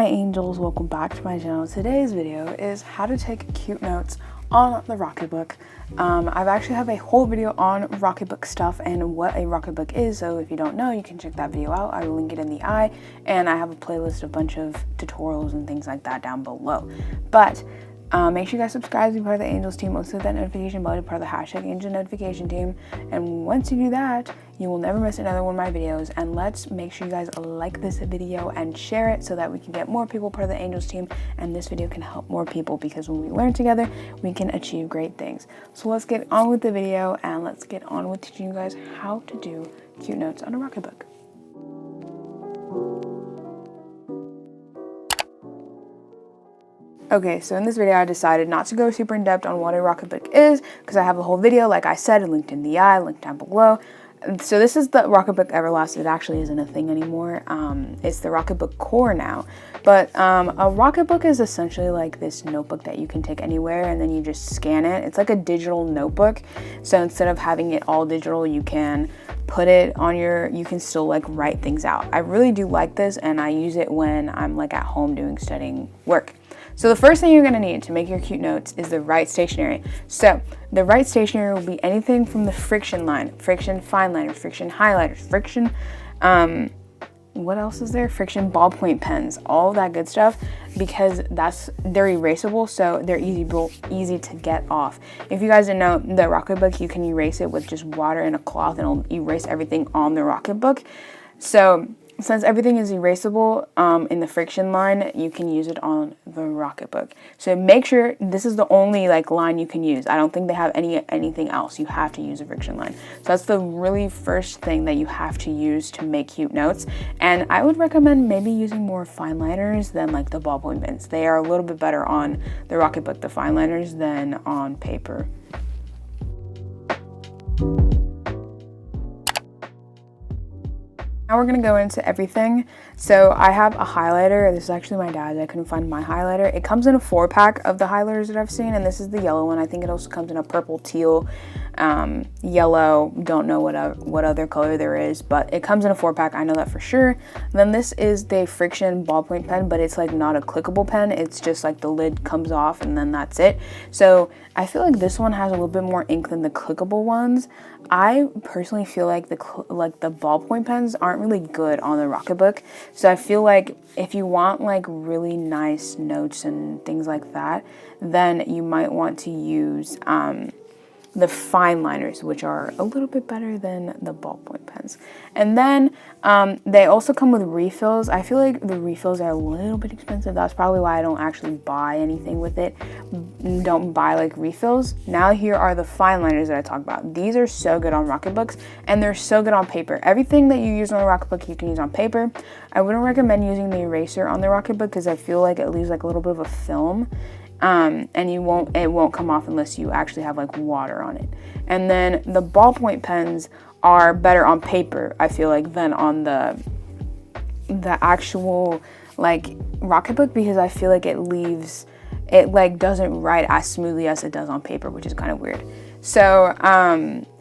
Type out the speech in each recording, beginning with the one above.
Hi angels, welcome back to my channel. Today's video is how to take cute notes on the ROCKETBOOK. I've actually have a whole video on ROCKETBOOK stuff and what a ROCKETBOOK is, so if you don't know, you can check that video out. I will link it in the eye, and I have a playlist of a bunch of tutorials and things like that down below. But make sure you guys subscribe to be part of the Angels team. Also hit that notification bell to be part of the hashtag Angel Notification team. And once you do that, you will never miss another one of my videos. And let's make sure you guys like this video and share it so that we can get more people part of the Angels team. And this video can help more people, because when we learn together, we can achieve great things. So let's get on with the video, and let's get on with teaching you guys how to do cute notes on a ROCKETBOOK. Okay, so in this video, I decided not to go super in depth on what a ROCKETBOOK is, because I have a whole video, like I said, linked in the eye, linked down below. So this is the ROCKETBOOK Everlast. It actually isn't a thing anymore. It's the ROCKETBOOK Core now. But a ROCKETBOOK is essentially like this notebook that you can take anywhere, and then you just scan it. It's like a digital notebook. So instead of having it all digital, you can put it on you can still like write things out. I really do like this, and I use it when I'm like at home doing studying work. So the first thing you're going to need to make your cute notes is the right stationery. So the right stationery will be anything from the frixion line, frixion fine liners, frixion highlighters, frixion, what else is there? Frixion ballpoint pens, all of that good stuff, because they're erasable, so they're easy to get off. If you guys didn't know, the ROCKETBOOK, you can erase it with just water and a cloth, and it'll erase everything on the ROCKETBOOK. So since everything is erasable in the frixion line, you can use it on the ROCKETBOOK. So make sure this is the only like line you can use. I don't think they have anything else. You have to use a frixion line. So that's the really first thing that you have to use to make cute notes. And I would recommend maybe using more fine liners than like the ballpoint pens. They are a little bit better on the ROCKETBOOK, the fine liners, than on paper. Now we're going to go into everything. So I have a highlighter. This is actually my dad's. I couldn't find my highlighter. It comes in a 4-pack of the highlighters that I've seen, and this is the yellow one. I think it also comes in a purple, teal, yellow. Don't know what other color there is, but it comes in a 4-pack. I know that for sure. And then this is the frixion ballpoint pen, but it's like not a clickable pen. It's just like the lid comes off and then that's it. So I feel like this one has a little bit more ink than the clickable ones. I personally feel like the ballpoint pens aren't really good on the ROCKETBOOK. So I feel like if you want like really nice notes and things like that, then you might want to use the fine liners, which are a little bit better than the ballpoint pens. And then they also come with refills. I feel like the refills are a little bit expensive. That's probably why I don't actually buy anything with it. Don't buy like refills. Now here are the fine liners that I talked about. These are so good on ROCKETBOOks, and they're so good on paper. Everything that you use on a ROCKETBOOK, you can use on paper. I wouldn't recommend using the eraser on the ROCKETBOOK, because I feel like it leaves like a little bit of a film. And it won't come off unless you actually have like water on it. And then the ballpoint pens are better on paper, I feel like, than on the actual like ROCKETBOOK, because I feel like it like doesn't write as smoothly as it does on paper, which is kind of weird. So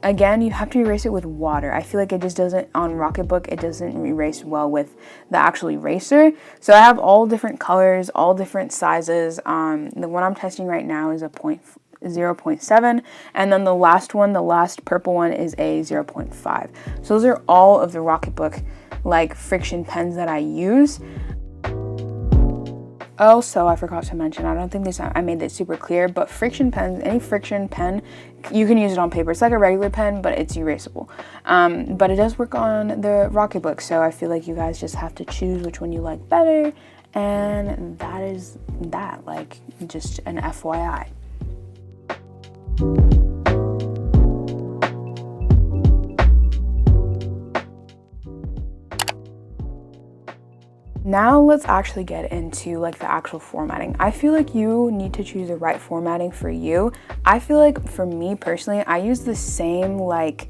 again, you have to erase it with water. I feel like it just doesn't, on ROCKETBOOK, it doesn't erase well with the actual eraser. So I have all different colors, all different sizes. The one I'm testing right now is a 0.7, and then the last purple one is a 0.5. So those are all of the ROCKETBOOK like frixion pens that I use. Also, I forgot to mention, I don't think I made this super clear, but frixion pens, any frixion pen, you can use it on paper. It's like a regular pen, but it's erasable. But it does work on the ROCKETBOOK, so I feel like you guys just have to choose which one you like better, and that is that, like, just an FYI. Now let's actually get into like the actual formatting. I feel like you need to choose the right formatting for you. I feel like for me personally, I use the same like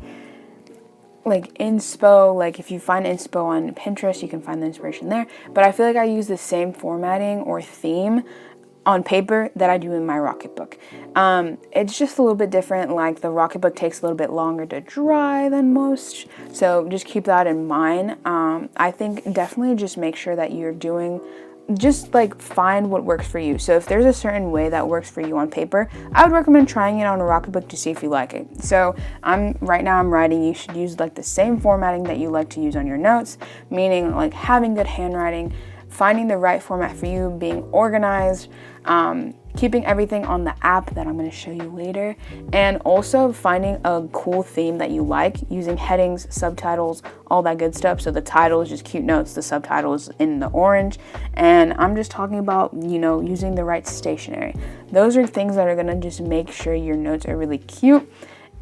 inspo, like if you find inspo on Pinterest, you can find the inspiration there. But I feel like I use the same formatting or theme on paper that I do in my ROCKETBOOK. It's just a little bit different. Like the ROCKETBOOK takes a little bit longer to dry than most, so just keep that in mind. I think definitely just make sure that you're doing just like find what works for you. So if there's a certain way that works for you on paper, I would recommend trying it on a ROCKETBOOK to see if you like it. So right now I'm writing, you should use like the same formatting that you like to use on your notes, meaning like having good handwriting, finding the right format for you, being organized, keeping everything on the app that I'm going to show you later, and also finding a cool theme that you like, using headings, subtitles, all that good stuff. So the title is just cute notes, the subtitle is in the orange, and I'm just talking about, you know, using the right stationery. Those are things that are going to just make sure your notes are really cute.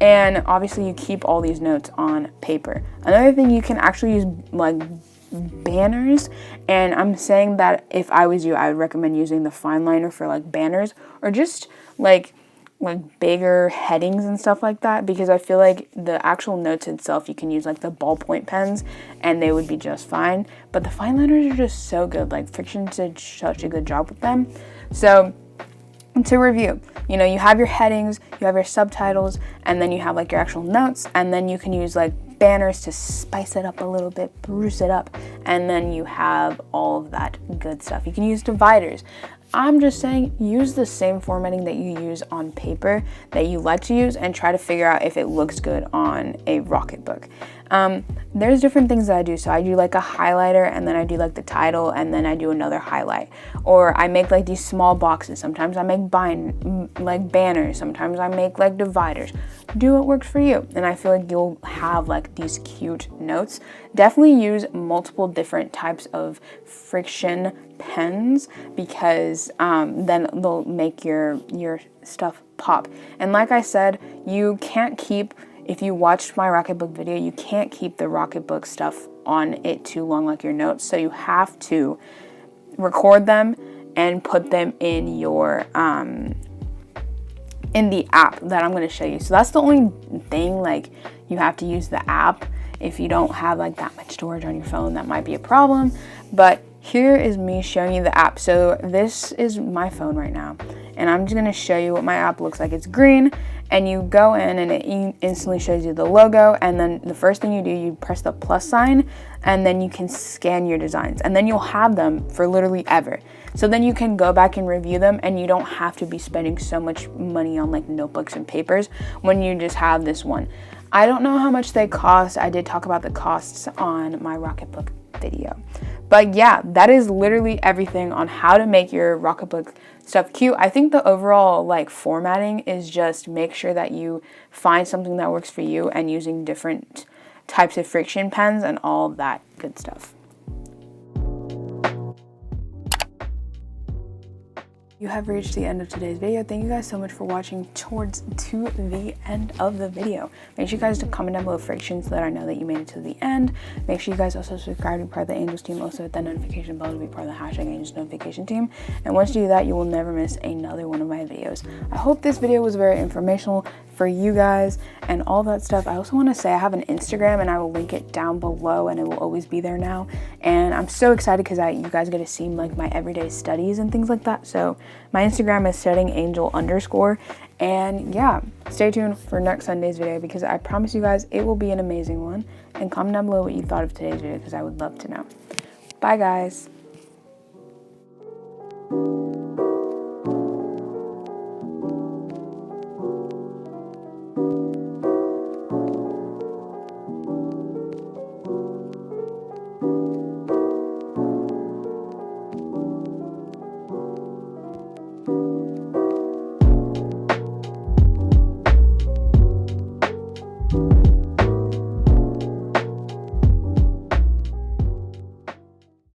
And obviously you keep all these notes on paper. Another thing, you can actually use like banners, and I'm saying that if I was you, I would recommend using the fine liner for like banners, or just like bigger headings and stuff like that, because I feel like the actual notes itself, you can use like the ballpoint pens and they would be just fine, but the fine liners are just so good. Like Frixion did such a good job with them. So to review, you know, you have your headings, you have your subtitles, and then you have like your actual notes, and then you can use like banners to spice it up a little bit, spruce it up, and then you have all of that good stuff. You can use dividers. I'm just saying, use the same formatting that you use on paper that you like to use, and try to figure out if it looks good on a ROCKETBOOK. There's different things that I do. So I do like a highlighter, and then I do like the title, and then I do another highlight. Or I make like these small boxes. Sometimes I make banners. Sometimes I make like dividers. Do what works for you. And I feel like you'll have like these cute notes. Definitely use multiple different types of frixion pens, because then they'll make your stuff pop. And like I said, you can't keep, if you watched my ROCKETBOOK video, you can't keep the ROCKETBOOK stuff on it too long like your notes. So you have to record them and put them in your in the app that I'm going to show you. So that's the only thing, like you have to use the app. If you don't have like that much storage on your phone, that might be a problem. But here is me showing you the app. So this is my phone right now, and I'm just going to show you what my app looks like. It's green, and you go in and it instantly shows you the logo, and then the first thing you do, you press the plus sign, and then you can scan your designs, and then you'll have them for literally ever. So then you can go back and review them, and you don't have to be spending so much money on like notebooks and papers when you just have this one. I don't know how much they cost. I did talk about the costs on my ROCKETBOOK video. But yeah, that is literally everything on how to make your ROCKETBOOK stuff cute. I think the overall like formatting is just make sure that you find something that works for you, and using different types of frixion pens and all that good stuff. You have reached the end of today's video. Thank you guys so much for watching to the end of the video. Make sure you guys to comment down below frixion so that I know that you made it to the end. Make sure you guys also subscribe to be part of the Angels team. Also hit that notification bell to be part of the #Angels notification team. And once you do that, you will never miss another one of my videos. I hope this video was very informational for you guys and all that stuff. I also want to say I have an Instagram, and I will link it down below, and it will always be there now. And I'm so excited because you guys get to see like my everyday studies and things like that. So my Instagram is studyingangel_. And yeah, stay tuned for next Sunday's video, because I promise you guys it will be an amazing one. And comment down below what you thought of today's video, because I would love to know. Bye guys.